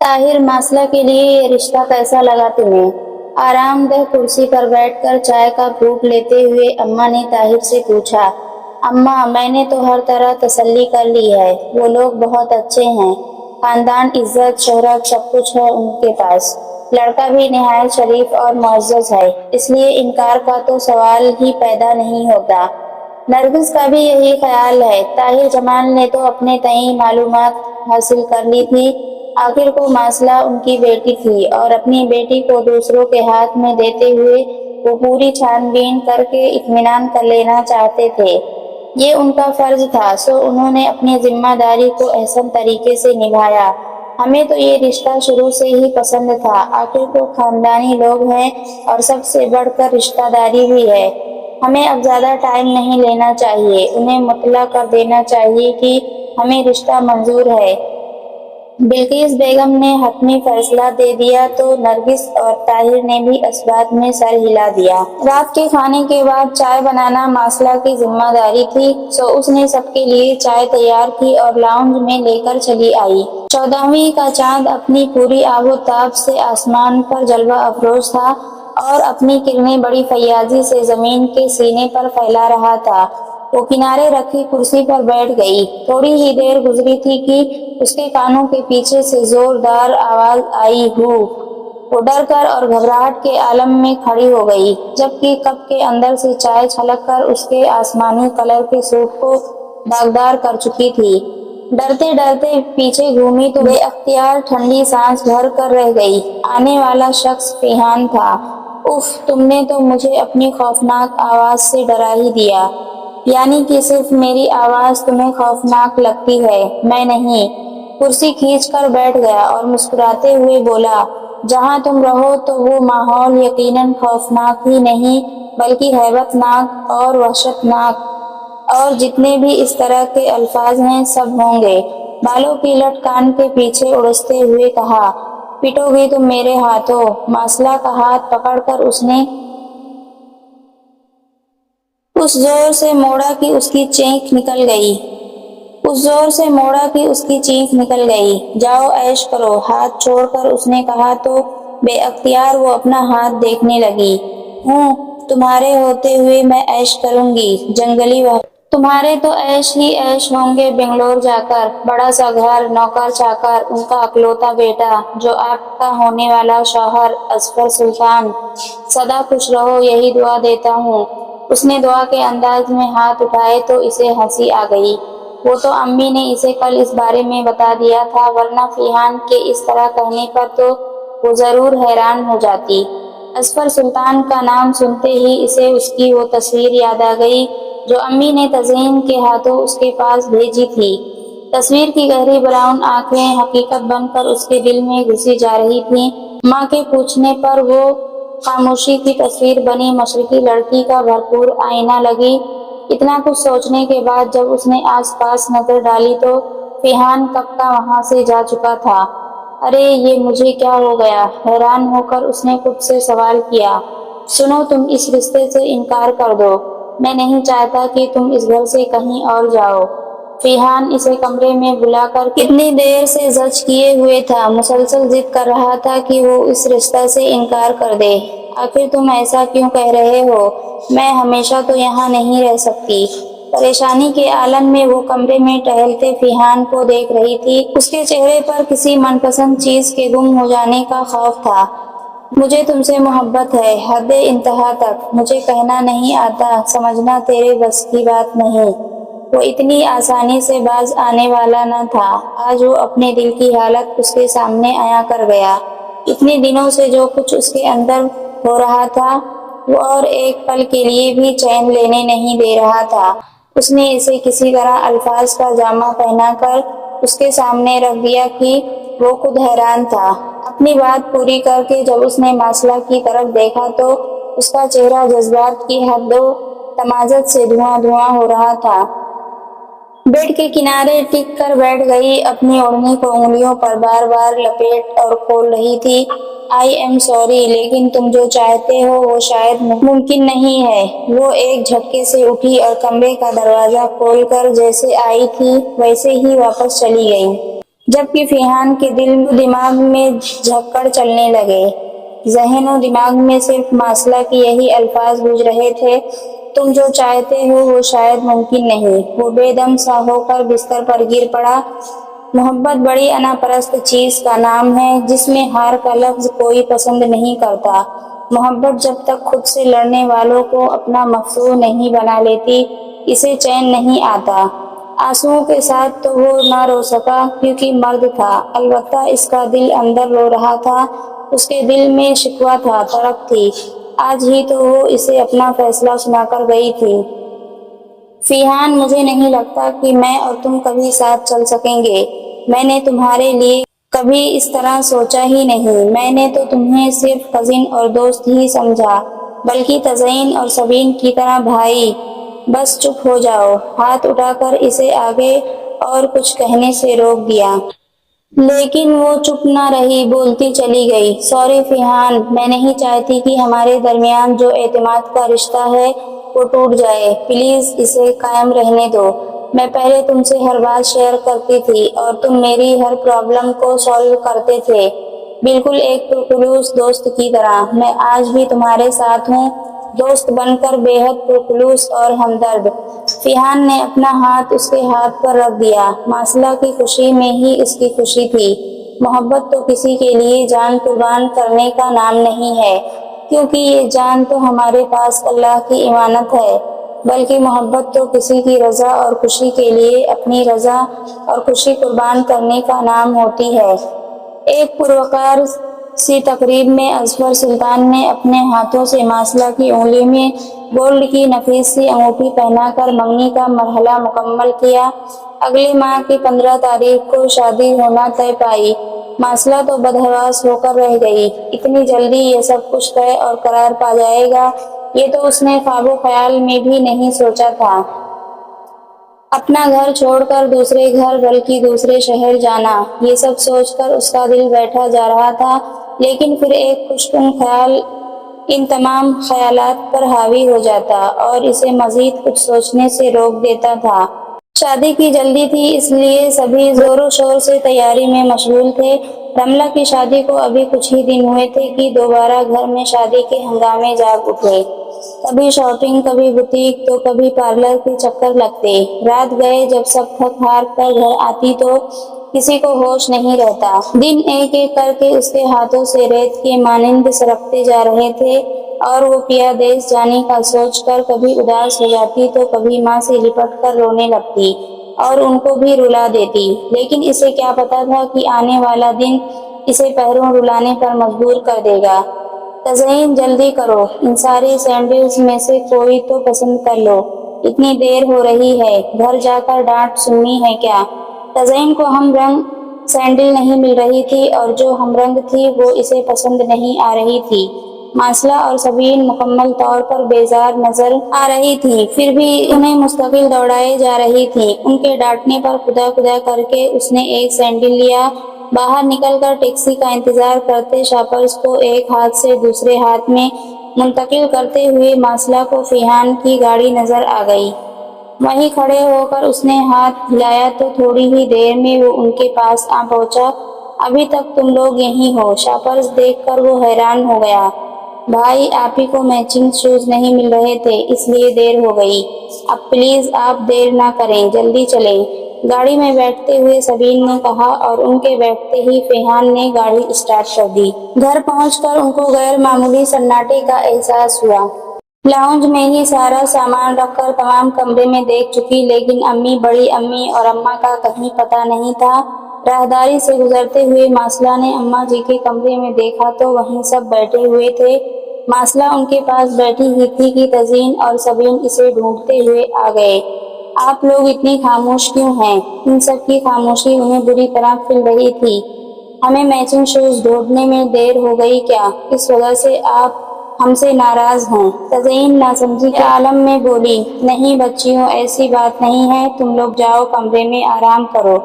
ताहिर, मासला के लिए ये रिश्ता कैसा लगा तुम्हें? आरामदेह कुर्सी पर बैठकर चाय का घूंट लेते हुए अम्मा ने ताहिर से पूछा। अम्मा, मैंने तो हर तरह तसल्ली कर ली है। वो लोग बहुत अच्छे हैं। खानदान, इज्जत, शोहरत सब कुछ है उनके पास। लड़का भी निहायत शरीफ और मुअज़्ज़ज़ है, इसलिए इनकार का तो सवाल ही पैदा नहीं होता। नरगिस का भी यही ख्याल है। ताहिर जमाल ने तो अपने तईं मालूमात हासिल कर ली थी। आखिर को मासला उनकी बेटी थी और अपनी बेटी को दूसरों के हाथ में देते हुए वो पूरी छानबीन करके इत्मीनान कर लेना चाहते थे। ये उनका फर्ज था, सो उन्होंने अपनी जिम्मेदारी को अहसन तरीके से निभाया। हमें तो ये रिश्ता शुरू से ही पसंद था। आखिर को खानदानी लोग हैं और सबसे बढ़कर रिश्तेदारी भी है। हमें अब ज्यादा टाइम नहीं लेना चाहिए। उन्हें मुतला कर देना चाहिए कि हमें रिश्ता मंजूर है। बिल्किस बेगम ने हतमी फैसला दे दिया तो नरगिस और ताहिर ने भी इस बात में सर हिला दिया। रात के खाने के बाद चाय बनाना मासला की जिम्मेदारी थी, सो उसने सबके लिए चाय तैयार की और लाउंज में लेकर चली आई। 14वीं का चांद अपनी पूरी आबोताब से आसमान पर जलवा अफरोज था और अपनी किरणें बड़ी फैयाजी से जमीन के सीने पर फैला रहा था। वो किनारे रखी कुर्सी पर बैठ गई। थोड़ी ही देर गुजरी थी कि उसके कानों के पीछे से जोरदार आवाज आई, हू। वो डर कर और घबराहट के आलम में खड़ी हो गई, जबकि कप के अंदर से चाय छलक कर उसके आसमानी कलर के सूट को दागदार कर चुकी थी। डरते डरते पीछे घूमी तो बेअख्तियार ठंडी सांस भर कर रह गई। आने वाला शख्स फिहान था। उफ, तुमने तो मुझे अपनी खौफनाक आवाज से डरा ही दिया। यानी कि सिर्फ मेरी आवाज तुम्हें खौफनाक लगती है, मैं नहीं। कुर्सी खींच कर बैठ गया और मुस्कुराते हुए बोला, जहाँ तुम रहो तो वो माहौल यकीनन खौफनाक ही नहीं बल्कि हैबतनाक और वहशतनाक, और जितने भी इस तरह के अल्फाज हैं सब होंगे। बालों की लट कान के पीछे उड़ते हुए कहा, पिटोगी तुम मेरे हाथों। मासला का हाथ पकड़कर उसने उस जोर से मोड़ा कि उसकी चीख निकल गई। जाओ ऐश करो। हाथ छोड़कर उसने कहा तो बेअख्तियार वो अपना हाथ देखने लगी। हूँ, तुम्हारे होते हुए मैं ऐश करूंगी। जंगली वह तुम्हारे तो ऐश ही ऐश होंगे बेंगलोर जाकर। बड़ा सा घर, नौकर चाकर, उनका अकलौता बेटा जो आपका होने वाला शौहर असफर सुल्तान। सदा खुश रहो, यही दुआ देता हूँ। उसने दुआ के अंदाज में हाथ उठाए तो इसे हंसी आ गई। वो तो अम्मी ने इसे कल इस बारे में बता दिया था, वरना फिहान के इस तरह कहने पर तो वो जरूर हैरान हो जाती। असफर सुल्तान का नाम सुनते ही इसे उसकी वो तस्वीर याद आ गई जो अम्मी ने तज़ीन के हाथों उसके पास भेजी थी। तस्वीर की गहरी ब्राउन आंखें हकीकत बनकर उसके दिल में घुसी जा रही थीं। माँ के पूछने पर वो खामोशी की तस्वीर बनी मशरकी लड़की का भरपूर आईना लगी। इतना कुछ सोचने के बाद जब उसने आसपास नजर डाली तो फिहान कब का वहां से जा चुका था। अरे ये मुझे क्या हो गया? हैरान होकर उसने खुद से सवाल किया। सुनो, तुम इस रिश्ते से इनकार कर दो। मैं नहीं चाहता कि तुम इस घर से कहीं और जाओ। फिहान इसे कमरे में बुलाकर कितनी देर से जज किए हुए था। मुसलसल जिद कर रहा था कि वो इस रिश्ता से इनकार कर दे। आखिर तुम ऐसा क्यों कह रहे हो? मैं हमेशा तो यहाँ नहीं रह सकती। परेशानी के आलम में वो कमरे में टहलते फिहान को देख रही थी। उसके चेहरे पर किसी मनपसंद चीज के गुम हो जाने का खौफ था। मुझे तुमसे मोहब्बत है, हद इंतहा तक। मुझे कहना नहीं आता, समझना तेरे बस की बात नहीं। वो इतनी आसानी से बाज आने वाला न था। आज वो अपने दिल की हालत उसके सामने आया कर गया। इतने दिनों से जो कुछ उसके अंदर हो रहा था वो और एक पल के लिए भी चैन लेने नहीं दे रहा था। उसने इसे किसी तरह अल्फाज का जामा पहनाकर उसके सामने रख दिया कि वो खुद हैरान था। अपनी बात पूरी करके जब उसने मासला की तरफ देखा तो उसका चेहरा जज्बात की हद्दो तमाजत से धुआं धुआं हो रहा था। बेड के किनारे टिक कर बैठ गई। अपनी ओढ़नी को उंगलियों पर बार बार लपेट और खोल रही थी। आई एम सॉरी, लेकिन तुम जो चाहते हो वो शायद मुमकिन नहीं है। वो एक झटके से उठी और कमरे का दरवाजा खोलकर जैसे आई थी वैसे ही वापस चली गई। जबकि फीहान के दिल दिमाग में झक्कड़ चलने लगे। ज़हन और दिमाग में सिर्फ मासला की यही अल्फाज गूंज रहे थे, तुम जो चाहते हो वो शायद मुमकिन नहीं। वो बेदम सा होकर बिस्तर पर गिर पड़ा। मोहब्बत बड़ी अनापरस्त चीज का नाम है जिसमें हार का लफ्ज कोई पसंद नहीं करता। मोहब्बत जब तक खुद से लड़ने वालों को अपना मफसूल नहीं बना लेती, इसे चैन नहीं आता। आंसुओं के साथ तो वो ना रो सका क्योंकि मर्द था, अलबत्ता इसका दिल अंदर रो रहा था। उसके दिल में शिकवा था, तड़प थी। आज ही तो वो इसे अपना फैसला सुनाकर गई थी। फीहान, मुझे नहीं लगता कि मैं और तुम कभी साथ चल सकेंगे। मैंने तुम्हारे लिए कभी इस तरह सोचा ही नहीं। मैंने तो तुम्हें सिर्फ कजिन और दोस्त ही समझा, बल्कि तज़ईन और सबीन की तरह भाई। बस चुप हो जाओ। हाथ उठाकर इसे आगे और कुछ कहने से रोक दिया, लेकिन वो चुप ना रही, बोलती चली गई। सॉरी फीहान, मैं नहीं चाहती कि हमारे दरमियान जो एतमाद का रिश्ता है वो टूट जाए। प्लीज इसे कायम रहने दो। मैं पहले तुमसे हर बात शेयर करती थी और तुम मेरी हर प्रॉब्लम को सॉल्व करते थे, बिल्कुल एक पुरखुलूस दोस्त की तरह। मैं आज भी तुम्हारे साथ हूँ, दोस्त बनकर बेहद पुरखुलूस और हमदर्द। फीहान ने अपना हाथ उसके हाथ पर रख दिया। मासला की खुशी में ही उसकी खुशी थी। मोहब्बत तो किसी के लिए जान कुर्बान करने का नाम नहीं है, क्योंकि ये जान तो हमारे पास अल्लाह की इमानत है, बल्कि मोहब्बत तो किसी की रजा और खुशी के लिए अपनी रजा और खुशी कुर्बान करने का नाम होती है। एक पुरवकार सी तकरीब में अजफर सुल्तान ने अपने हाथों से मासला की उंगली में गोल्ड की नफीस सी अंगूठी पहनाकर मंगनी का मरहला मुकम्मल किया। अगले माह की 15 तारीख को शादी होना तय पाई। मासला तो बदहवास होकर रह गई। इतनी जल्दी ये सब कुछ तय और करार पा जाएगा, ये तो उसने ख्वाबो ख्याल में भी नहीं सोचा था। अपना घर छोड़कर दूसरे घर, बल्कि दूसरे शहर जाना, ये सब सोचकर उसका दिल बैठा जा रहा था। लेकिन फिर एक खुशकुन ख्याल इन तमाम ख्यालात पर हावी हो जाता और इसे मजीद कुछ सोचने से रोक देता था। शादी की जल्दी थी, इसलिए सभी जोरों शोर से तैयारी में मशगूल थे। रमला की शादी को अभी कुछ ही दिन हुए थे कि दोबारा घर में शादी के हंगामे जाग उठे। कभी शॉपिंग, कभी बुटीक, तो कभी पार्लर के चक्कर लगते। रात गए जब सब थक हार कर घर आती तो किसी को होश नहीं रहता। दिन एक एक करके उसके हाथों से रेत के मानिंद सरकते जा रहे थे और वो पिया देश जाने का सोचकर कभी उदास हो जाती तो कभी माँ से लिपट कर रोने लगती और उनको भी रुला देती। लेकिन इसे क्या पता था कि आने वाला दिन इसे पैरों रुलाने पर मजबूर कर देगा। तज़ईन, जल्दी करो, इन सारी सैंडल्स में से कोई तो पसंद कर लो। इतनी देर हो रही है, घर जाकर डांट सुननी है क्या? तज़ईन को हम रंग सैंडल नहीं मिल रही थी और जो हम रंग थी वो इसे पसंद नहीं आ रही थी। मासला और सबीन मुकम्मल तौर पर बेजार नजर आ रही थी, फिर भी उन्हें मुस्तकिल दौड़ाए जा रही थी। उनके डांटने पर खुदा खुदा करके उसने एक सैंडल लिया। बाहर निकलकर टैक्सी का इंतजार करते शॉपर्स को एक हाथ से दूसरे हाथ में मुंतकिल करते हुए मासला को फीहान की गाड़ी नजर आ गई। वहीं खड़े होकर उसने हाथ हिलाया तो थोड़ी ही देर में वो उनके पास आ पहुंचा। अभी तक तुम लोग यहीं हो? शॉपर्स देखकर वो हैरान हो गया। भाई, आप ही को मैचिंग शूज नहीं मिल रहे थे, इसलिए देर हो गई। अब प्लीज आप देर ना करें, जल्दी चलें, गाड़ी में बैठते हुए सबीन ने कहा और उनके बैठते ही फीहान ने गाड़ी स्टार्ट कर दी। घर पहुंचकर उनको गैर मामूली सन्नाटे का एहसास हुआ। लाउंज में ही सारा सामान रखकर तमाम कमरे में देख चुकी, लेकिन अम्मी, बड़ी अम्मी और अम्मा का कहीं पता नहीं था। राहदारी से गुजरते हुए मासला ने अम्मा जी के कमरे में देखा तो वहीं सब बैठे हुए थे। मासला उनके पास बैठी ही थी कि तज़ीन और सबीन इसे ढूंढते हुए आ गए। आप लोग इतनी खामोश क्यों हैं? इन सब की खामोशी उन्हें बुरी तरह खिल रही थी। हमें मैचिंग शूज ढूंढने में देर हो गई क्या? इस वजह से आप हमसे नाराज हैं? तज़ईन नासमझी के आलम में बोली। नहीं बच्चियों, ऐसी बात नहीं है, तुम लोग जाओ कमरे में आराम करो,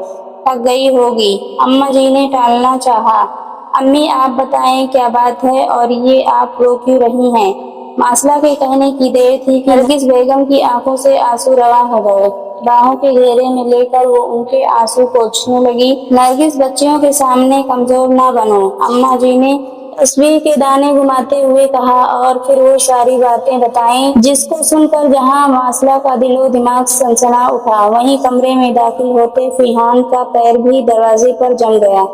थक गई होगी। अम्मा जी ने टालना चाहा। अम्मी, आप बताएं क्या बात है और ये आप रो क्यों रही हैं? मासला के कहने की देर थी कि नरगिस बेगम की आंखों से आंसू रवा हो गए। बाहों के घेरे में लेकर वो उनके आंसू पोंछने लगी। नरगिस, बच्चियों के सामने कमजोर ना बनो, अम्मा जी ने तस्बीह के दाने घुमाते हुए कहा और फिर वो सारी बातें बताईं जिसको सुनकर जहां मासला का दिलो दिमाग सनसना उठा, वहीं कमरे में दाखिल होते फीहान का पैर भी दरवाजे पर जम गया।